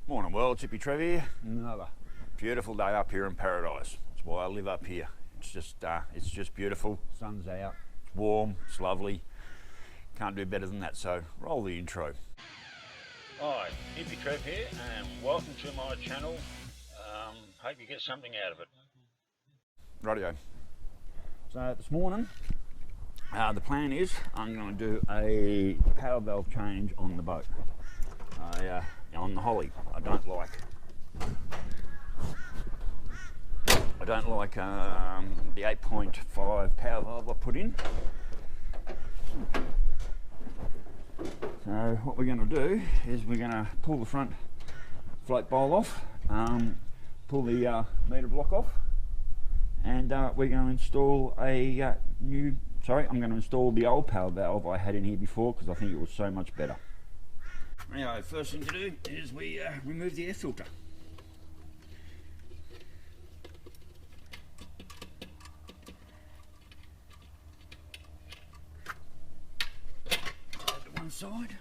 Morning world, Hippy Trev here. Another beautiful day up here in paradise. That's why I live up here. It's just beautiful. Sun's out, it's warm, it's lovely. Can't do better than that, so roll the intro. Hi, Hippy Trev here, and welcome to my channel. Hope you get something out of it. Rightio. So this morning, the plan is I'm going to do a power valve change on the boat. On the Holley. I don't like the 8.5 power valve I put in. So what we're going to do is we're going to pull the front float bowl off, pull the meter block off, and we're going to install a I'm going to install the old power valve I had in here before because I think it was so much better. Anyway, first thing to do is we remove the air filter. To one side.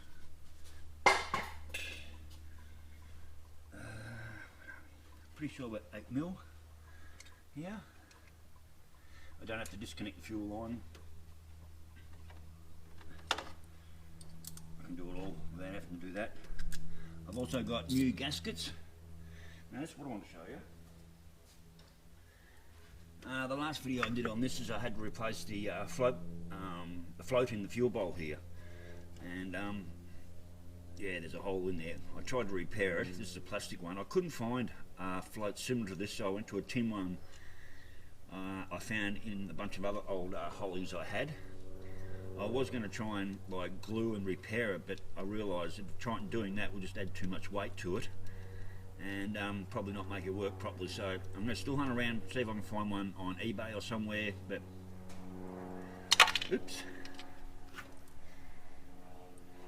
Pretty sure about 8mm here. I don't have to disconnect the fuel line. I can do it all without having to do that. I've also got new gaskets. Now that's what I want to show you. The last video I did on this is I had to replace the float in the fuel bowl here, and yeah, there's a hole in there. I tried to repair it. This is a plastic one. I couldn't find a float similar to this, so I went to a tin one I found in a bunch of other old Holleys I had. I was going to try and like glue and repair it, but I realised that doing that will just add too much weight to it and probably not make it work properly. So I'm going to still hunt around, see if I can find one on eBay or somewhere. But oops,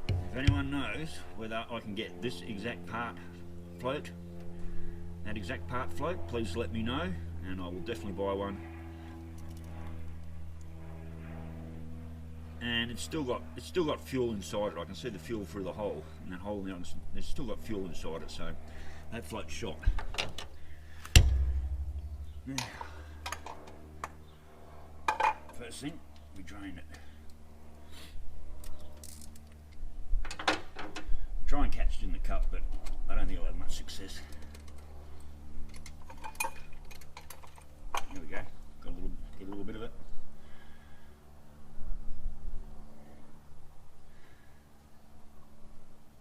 if anyone knows whether I can get this exact part float, that exact part float, please let me know, and I will definitely buy one. And it's still got fuel inside it. I can see the fuel through the hole, and that hole now, there's still got fuel inside it, so that float's shot. Now, first thing, we drain it. Try and catch it in the cup, but I don't think I'll have much success. There we go. Get a little bit of it.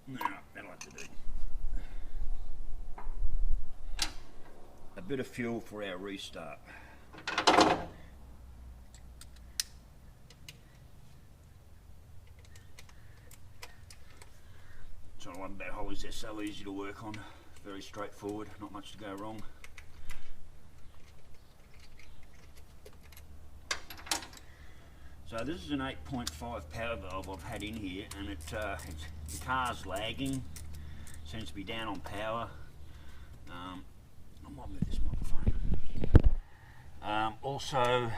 No, that'll have to do. A bit of fuel for our restart. So I love about Holleys, they're so easy to work on, very straightforward, not much to go wrong. So this is an 8.5 power valve I've had in here, and the car's lagging, seems to be down on power. I might move this microphone. Also,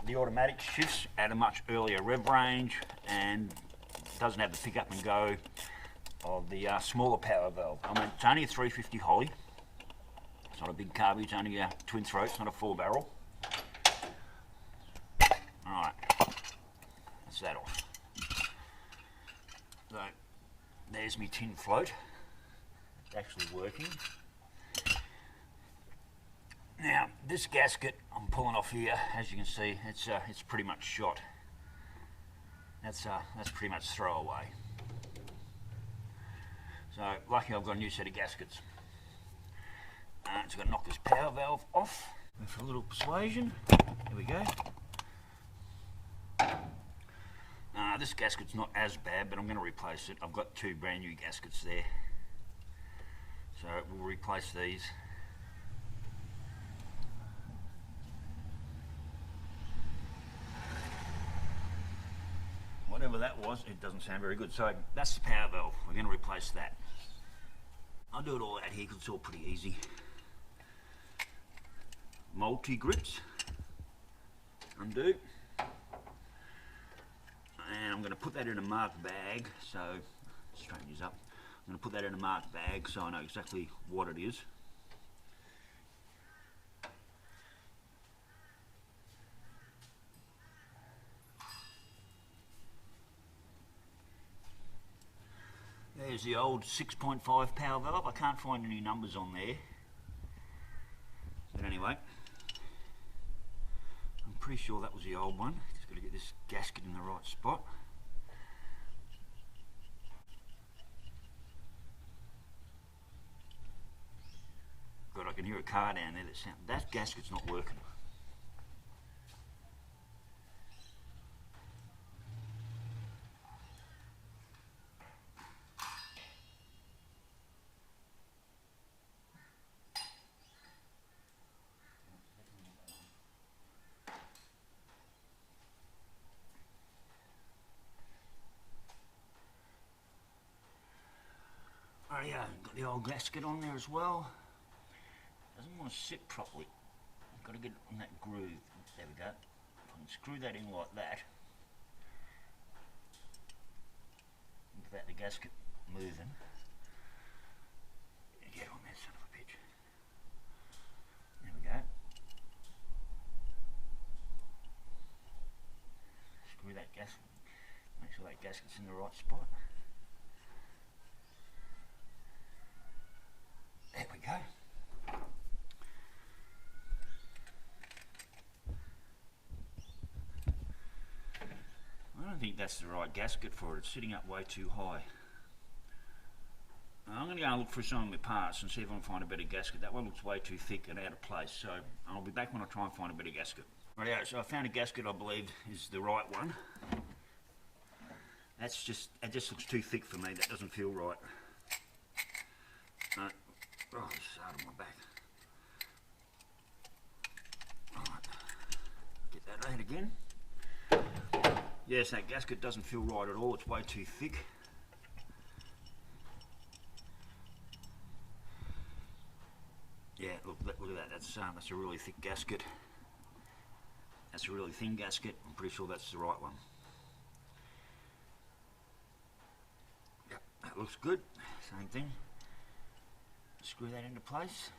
the automatic shifts at a much earlier rev range and doesn't have the pick up and go of the smaller power valve. I mean, it's only a 350 Holley. It's not a big carby, it's only a twin throat, it's not a 4-barrel. Alright, that's that off. So, there's my tin float. It's actually working. Now, this gasket I'm pulling off here, as you can see, it's pretty much shot. That's pretty much throwaway. So, lucky I've got a new set of gaskets. So I've got to knock this power valve off. And for a little persuasion, here we go. This gasket's not as bad, but I'm going to replace it. I've got two brand new gaskets there, so we'll replace these. Whatever that was, it doesn't sound very good. So that's the power valve. We're going to replace that. I'll do it all out here because it's all pretty easy. Multi-grips, undo. And I'm going to put that in a marked bag, so straighten these up. I'm going to put that in a marked bag so I know exactly what it is. There's the old 6.5 power valve. I can't find any numbers on there. But anyway, I'm pretty sure that was the old one. Just got to get this gasket in the right spot. God, I can hear a car down there that sounds. That gasket's not working. Oh yeah, got the old gasket on there as well. Doesn't want to sit properly. I've got to get it on that groove. There we go. If I can screw that in like that, without the gasket moving. Get on there, son of a bitch. There we go. Screw that gasket. Make sure that gasket's in the right spot. There we go. I don't think that's the right gasket for it. It's sitting up way too high. I'm going to go look for some of my parts and see if I can find a better gasket. That one looks way too thick and out of place, so I'll be back when I try and find a better gasket. Right, so I found a gasket I believe is the right one. It just looks too thick for me. That doesn't feel right. Oh, it's hard on my back. Alright, get that out again. Yes, that gasket doesn't feel right at all. It's way too thick. Yeah, look at that. That's a really thick gasket. That's a really thin gasket. I'm pretty sure that's the right one. Yep, that looks good. Same thing. Screw that into place.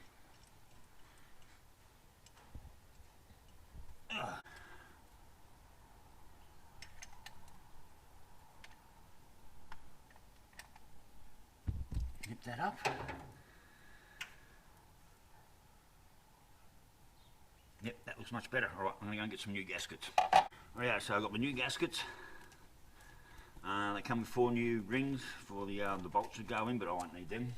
Nip that up. Yep, that looks much better. Alright, I'm going to go and get some new gaskets. Alright, so I've got my new gaskets. They come with 4 new rings for the bolts to go in, but I won't need them.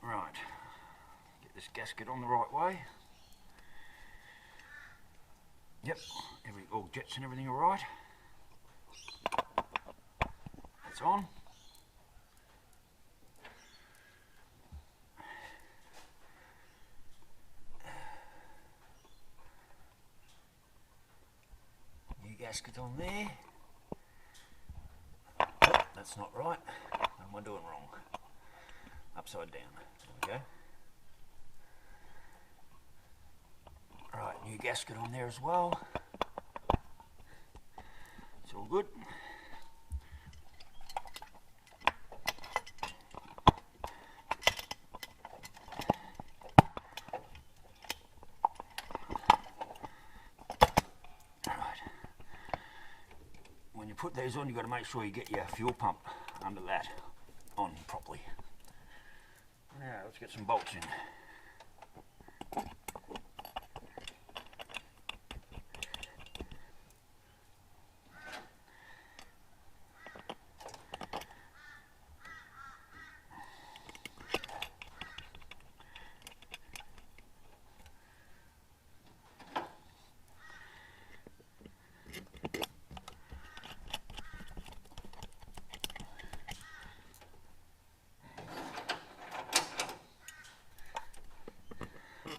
Right, get this gasket on the right way. Yep, all jets and everything are right. That's on. New gasket on there. Oh, that's not right. What am I doing wrong? Upside down. There we go. Right, new gasket on there as well. It's all good. Right. When you put these on, you've got to make sure you get your fuel pump under that on properly. Now let's get some bolts in.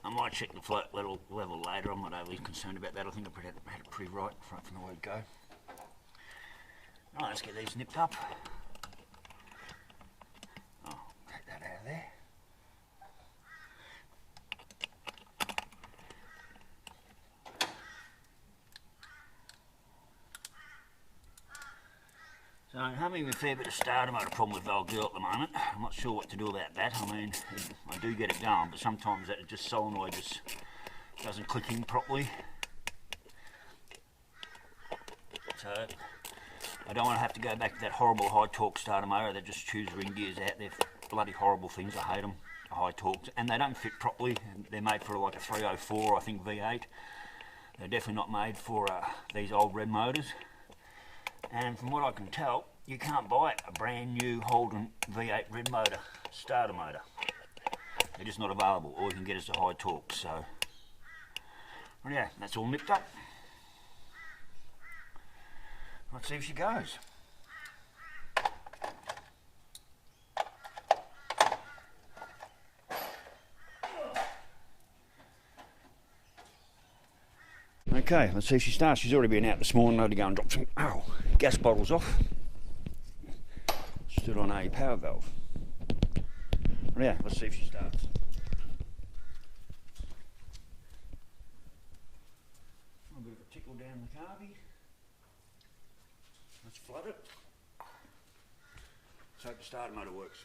I might check the float level later. I'm not overly concerned about that. I think I had it pretty right from the word go. Alright, let's get these nipped up. Oh, take that out of there. I'm having a fair bit of starter motor problem with Valgirl at the moment. I'm not sure what to do about that. I mean, I do get it going, but sometimes that just solenoid just doesn't click in properly. So I don't want to have to go back to that horrible high torque starter motor that just chews ring gears out. They're bloody horrible things. I hate them. High torques, and they don't fit properly. They're made for like a 304, I think, V8. They're definitely not made for these old red motors. And from what I can tell, you can't buy a brand new Holden V8 red motor, starter motor. They're just not available. All you can get is the high torque. So, well, yeah, that's all nipped up. Let's see if she goes. Okay, let's see if she starts. She's already been out this morning. I had to go and drop some gas bottles off. Stood on a power valve. Well, yeah, let's see if she starts. A bit of a tickle down the carby. Let's flood it. Let's hope the starter motor works.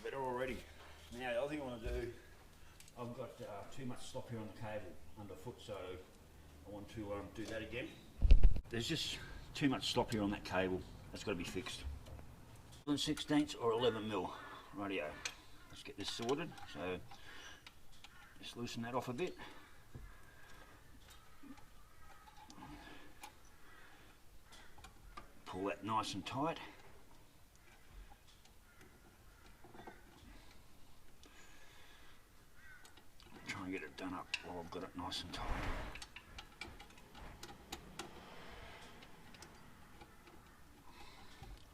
Better already. Now the other thing I want to do, I've got too much slop here on the cable underfoot, so I want to do that again. There's just too much slop here on that cable. That's got to be fixed. 16ths or 11mm. Rightio. Let's get this sorted. So just loosen that off a bit. Pull that nice and tight. Try and get it done up while I've got it nice and tight.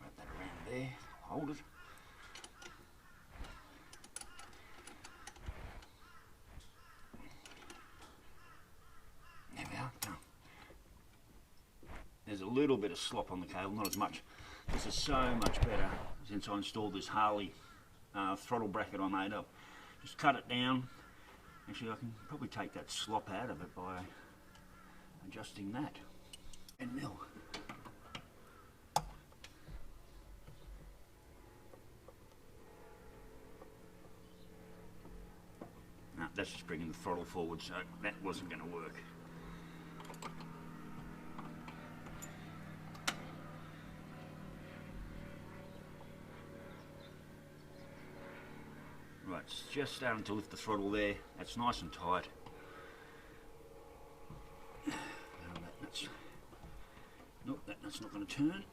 Wrap that around there, hold it. There we are, done. There's a little bit of slop on the cable, not as much. This is so much better since I installed this Holley throttle bracket I made up. Just cut it down. Actually, I can probably take that slop out of it by adjusting that. 10mm. No, that's just bringing the throttle forward, so that wasn't going to work. Right, it's just starting to lift the throttle there. That's nice and tight. Nope, that nut's not going to turn.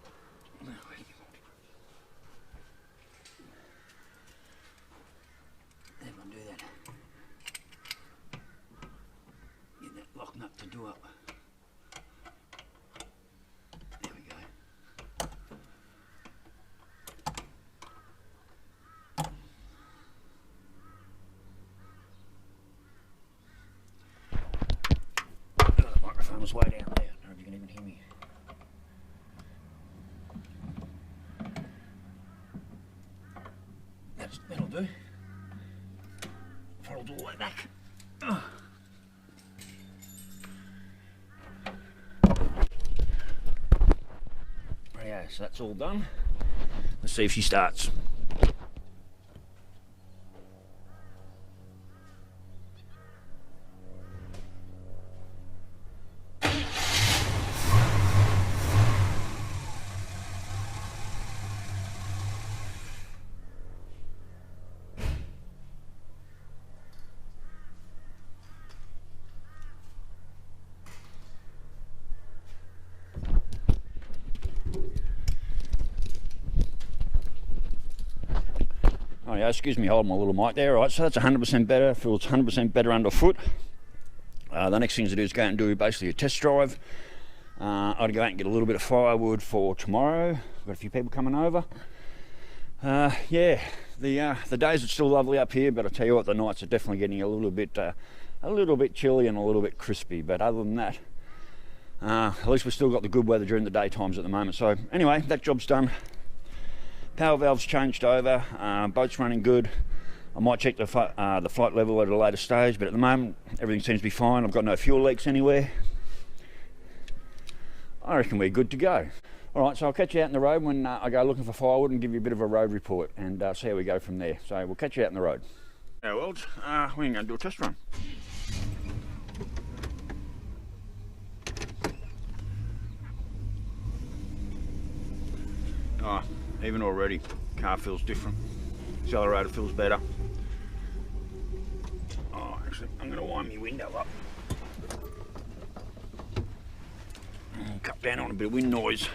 Then I'll do that. Get that lock nut to do up. There we go. The microphone was way down there. I don't know if you can even hear me. That'll do. Throttle's all the way back. Rightio, so that's all done. Let's see if she starts. Oh yeah, excuse me holding my little mic there. Right, so that's 100% better, feels 100% better underfoot. The next thing to do is go out and do basically a test drive. I'd go out and get a little bit of firewood for tomorrow. Got a few people coming over. Yeah, the days are still lovely up here, but I tell you what, the nights are definitely getting a little bit chilly and a little bit crispy. But other than that, at least we've still got the good weather during the daytimes at the moment. So anyway, that job's done. Power valves changed over. Boat's running good. I might check the flight level at a later stage, but at the moment everything seems to be fine. I've got no fuel leaks anywhere. I reckon we're good to go. All right, so I'll catch you out in the road when I go looking for firewood and give you a bit of a road report and see how we go from there. So we'll catch you out in the road. Yeah, well, we're going to do a test run. Oh, even already, car feels different. Accelerator feels better. Oh, actually, I'm going to wind my window up. And cut down on a bit of wind noise.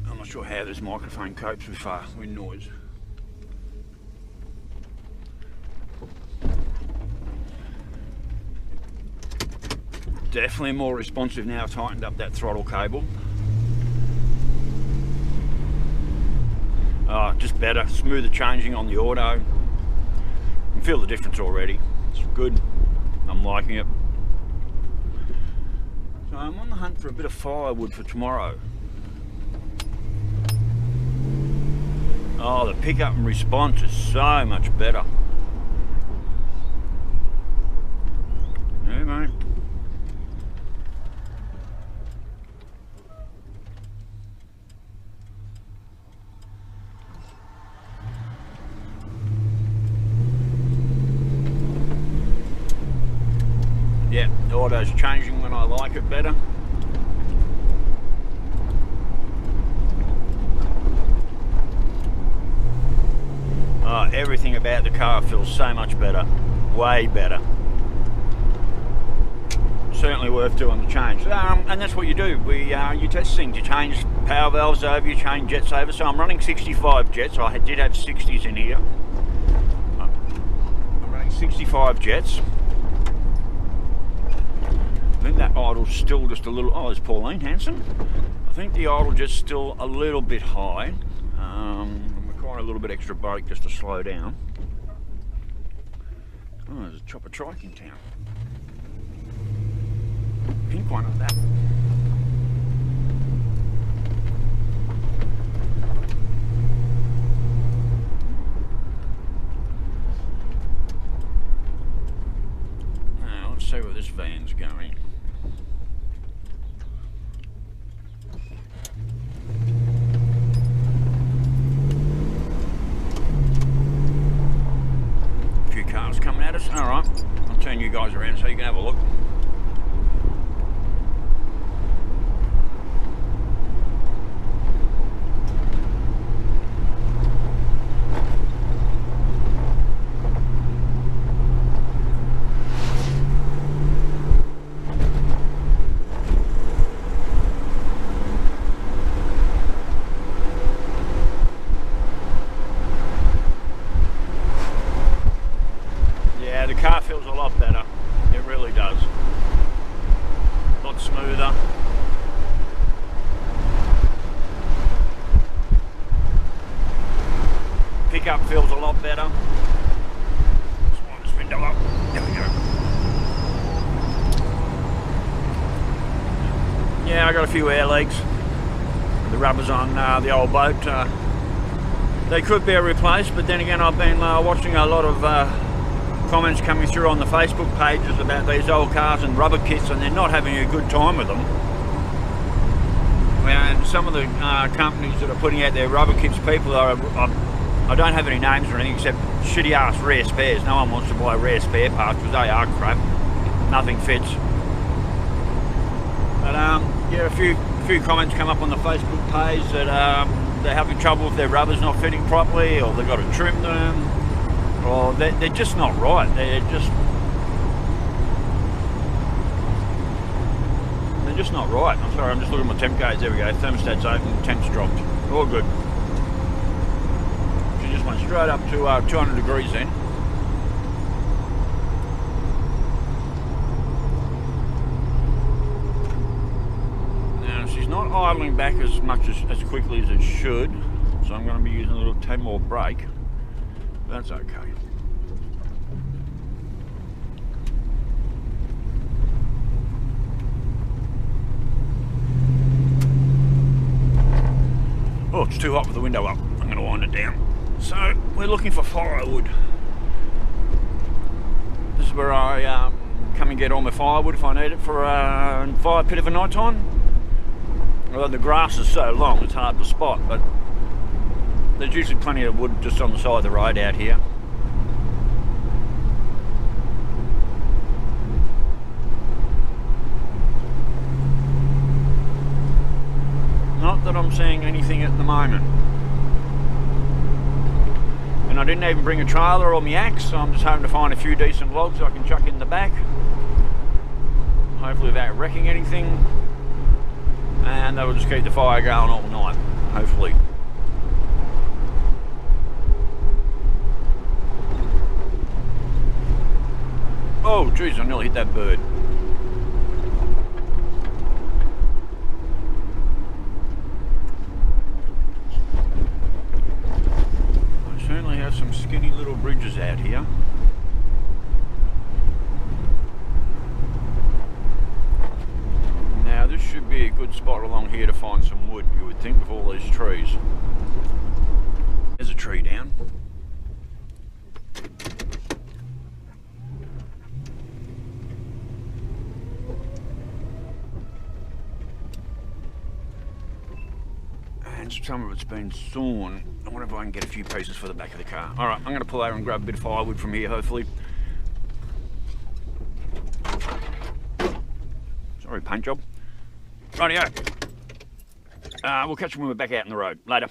I'm not sure how this microphone copes with wind noise. Definitely more responsive now. I've tightened up that throttle cable. Just better, smoother changing on the auto. You can feel the difference already. It's good. I'm liking it. So I'm on the hunt for a bit of firewood for tomorrow. Oh, the pickup and response is so much better. Yeah, mate. Yeah, the auto's changing when I like it better. Everything about the car feels so much better, way better. Certainly worth doing the change, and that's what you do. You test things. You change power valves over, you change jets over. So I'm running 65 jets. I did have 60s in here. I'm running 65 jets. I think that idle's still just a little. Oh, there's Pauline Hanson. I think the idle just still a little bit high. A little bit extra brake just to slow down. Oh, there's a chopper trike in town. Pink one of that. Now let's see where this van's going. Coming at us. All right, I'll turn you guys around so you can have a look. Car feels a lot better, it really does. A lot smoother. Pickup feels a lot better. Just wind this window up. There we go. Yeah, I got a few air leaks. The rubbers on the old boat, they could be replaced, but then again I've been watching a lot of comments coming through on the Facebook pages about these old cars and rubber kits, and they're not having a good time with them. And some of the companies that are putting out their rubber kits, people are, I don't have any names or anything except shitty ass rare spares. No one wants to buy rare spare parts because they are crap. Nothing fits. But yeah, a few comments come up on the Facebook page that they're having trouble with their rubbers not fitting properly, or they've got to trim them. Or they're just not right. They're just not right. I'm sorry, I'm just looking at my temp gauge. There we go. Thermostat's open, temp's dropped. All good. She's just straight up to 200 degrees then. Now she's not idling back as much as quickly as it should, so I'm going to be using a little 10 more brake. That's okay. Oh, it's too hot with the window up. I'm going to wind it down. So, we're looking for firewood. This is where I come and get all my firewood if I need it for a fire pit of a night time. Although the grass is so long, it's hard to spot, but there's usually plenty of wood just on the side of the road out here. Not that I'm seeing anything at the moment. And I didn't even bring a trailer or my axe, so I'm just hoping to find a few decent logs I can chuck in the back. Hopefully without wrecking anything. And that'll just keep the fire going all night, hopefully. Oh geez, I nearly hit that bird. I certainly have some skinny little bridges out here. Now this should be a good spot along here to find some wood, you would think, with all these trees. There's a tree down. And some of it's been sawn. I wonder if I can get a few pieces for the back of the car. Alright, I'm going to pull over and grab a bit of firewood from here, hopefully. Sorry, paint job. Rightio. We'll catch them when we're back out in the road later.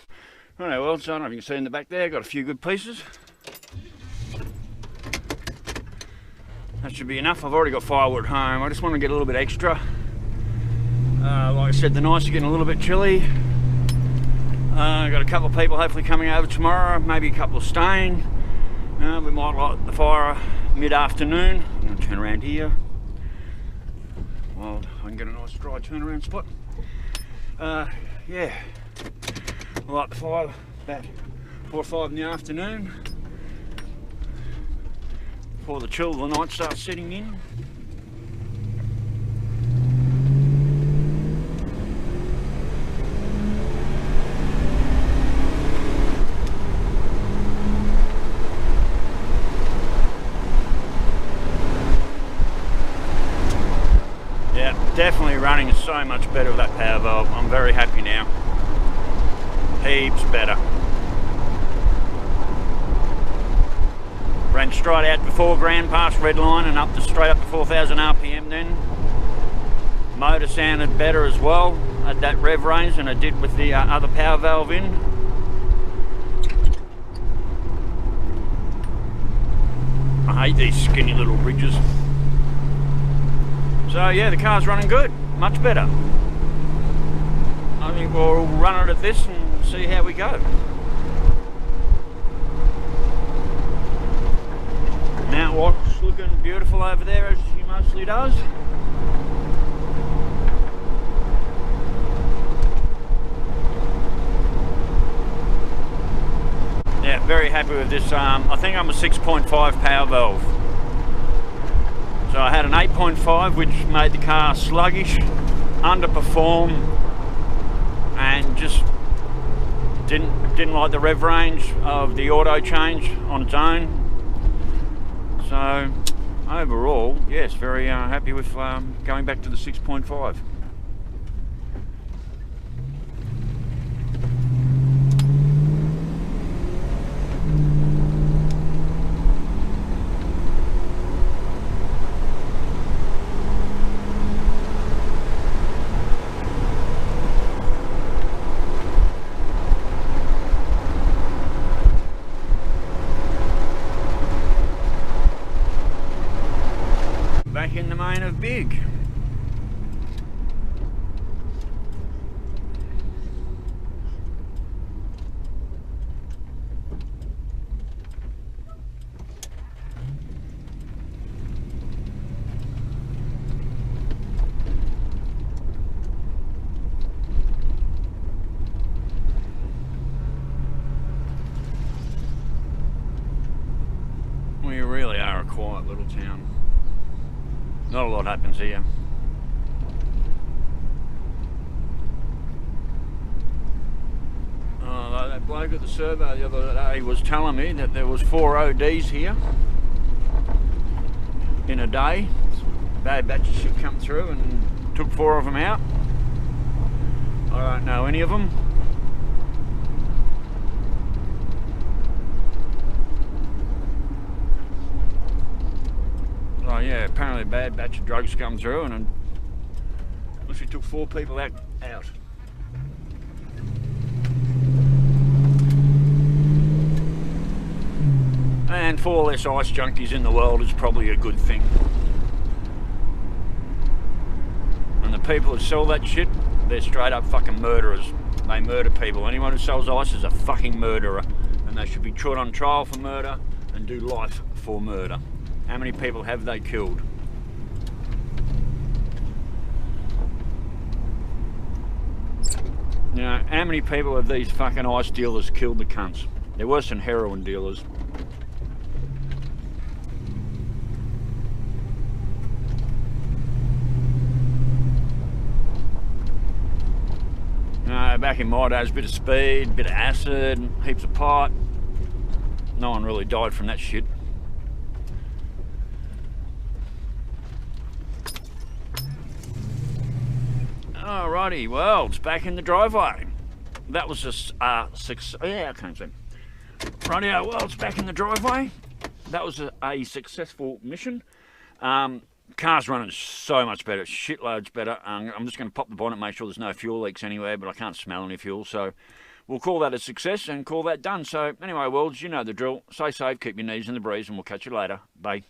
Alright, well, so I don't know if you can see in the back there, got a few good pieces. That should be enough. I've already got firewood at home. I just want to get a little bit extra. Like I said, the nights are getting a little bit chilly. Got a couple of people hopefully coming over tomorrow, maybe a couple of staying. We might light the fire mid-afternoon. I'm going to turn around here. Well, I can get a nice dry turnaround spot. Yeah, we'll light the fire about 4 or 5 in the afternoon before the chill of the night starts setting in. Definitely running so much better with that power valve. I'm very happy now. Heaps better. Ran straight out before ground past red line and up to straight up to 4,000 RPM then. Motor sounded better as well at that rev range than it did with the other power valve in. I hate these skinny little bridges. So yeah, the car's running good, much better. I think we'll run it at this and see how we go. Mount Watts looking beautiful over there, as she mostly does. Yeah, very happy with this. I think I'm a 6.5 power valve. So I had an 8.5, which made the car sluggish, underperform, and just didn't like the rev range of the auto change on its own. So overall, yes, very happy with going back to the 6.5. Back in the main of Big. quiet little town. Not a lot happens here. That bloke at the survey the other day was telling me that there was 4 ODs here in a day. Bad batch of shit come through and took 4 of them out. I don't know any of them. Oh yeah, apparently a bad batch of drugs come through and literally took 4 people out. And 4 less ice junkies in the world is probably a good thing. And the people that sell that shit, they're straight up fucking murderers. They murder people. Anyone who sells ice is a fucking murderer. And they should be put on trial for murder and do life for murder. How many people have they killed? You know, how many people have these fucking ice dealers killed the cunts? They're worse than heroin dealers. Back in my days, a bit of speed, a bit of acid, heaps of pot. No one really died from that shit. Alrighty, well, it's back in the driveway. That was just a success. Yeah, I can't see. Rightio, well, it's back in the driveway. That was a successful mission. Car's running so much better, shitloads better. I'm just going to pop the bonnet, make sure there's no fuel leaks anywhere, but I can't smell any fuel, so we'll call that a success and call that done. So anyway, worlds, you know the drill. Stay safe, keep your knees in the breeze, and we'll catch you later. Bye.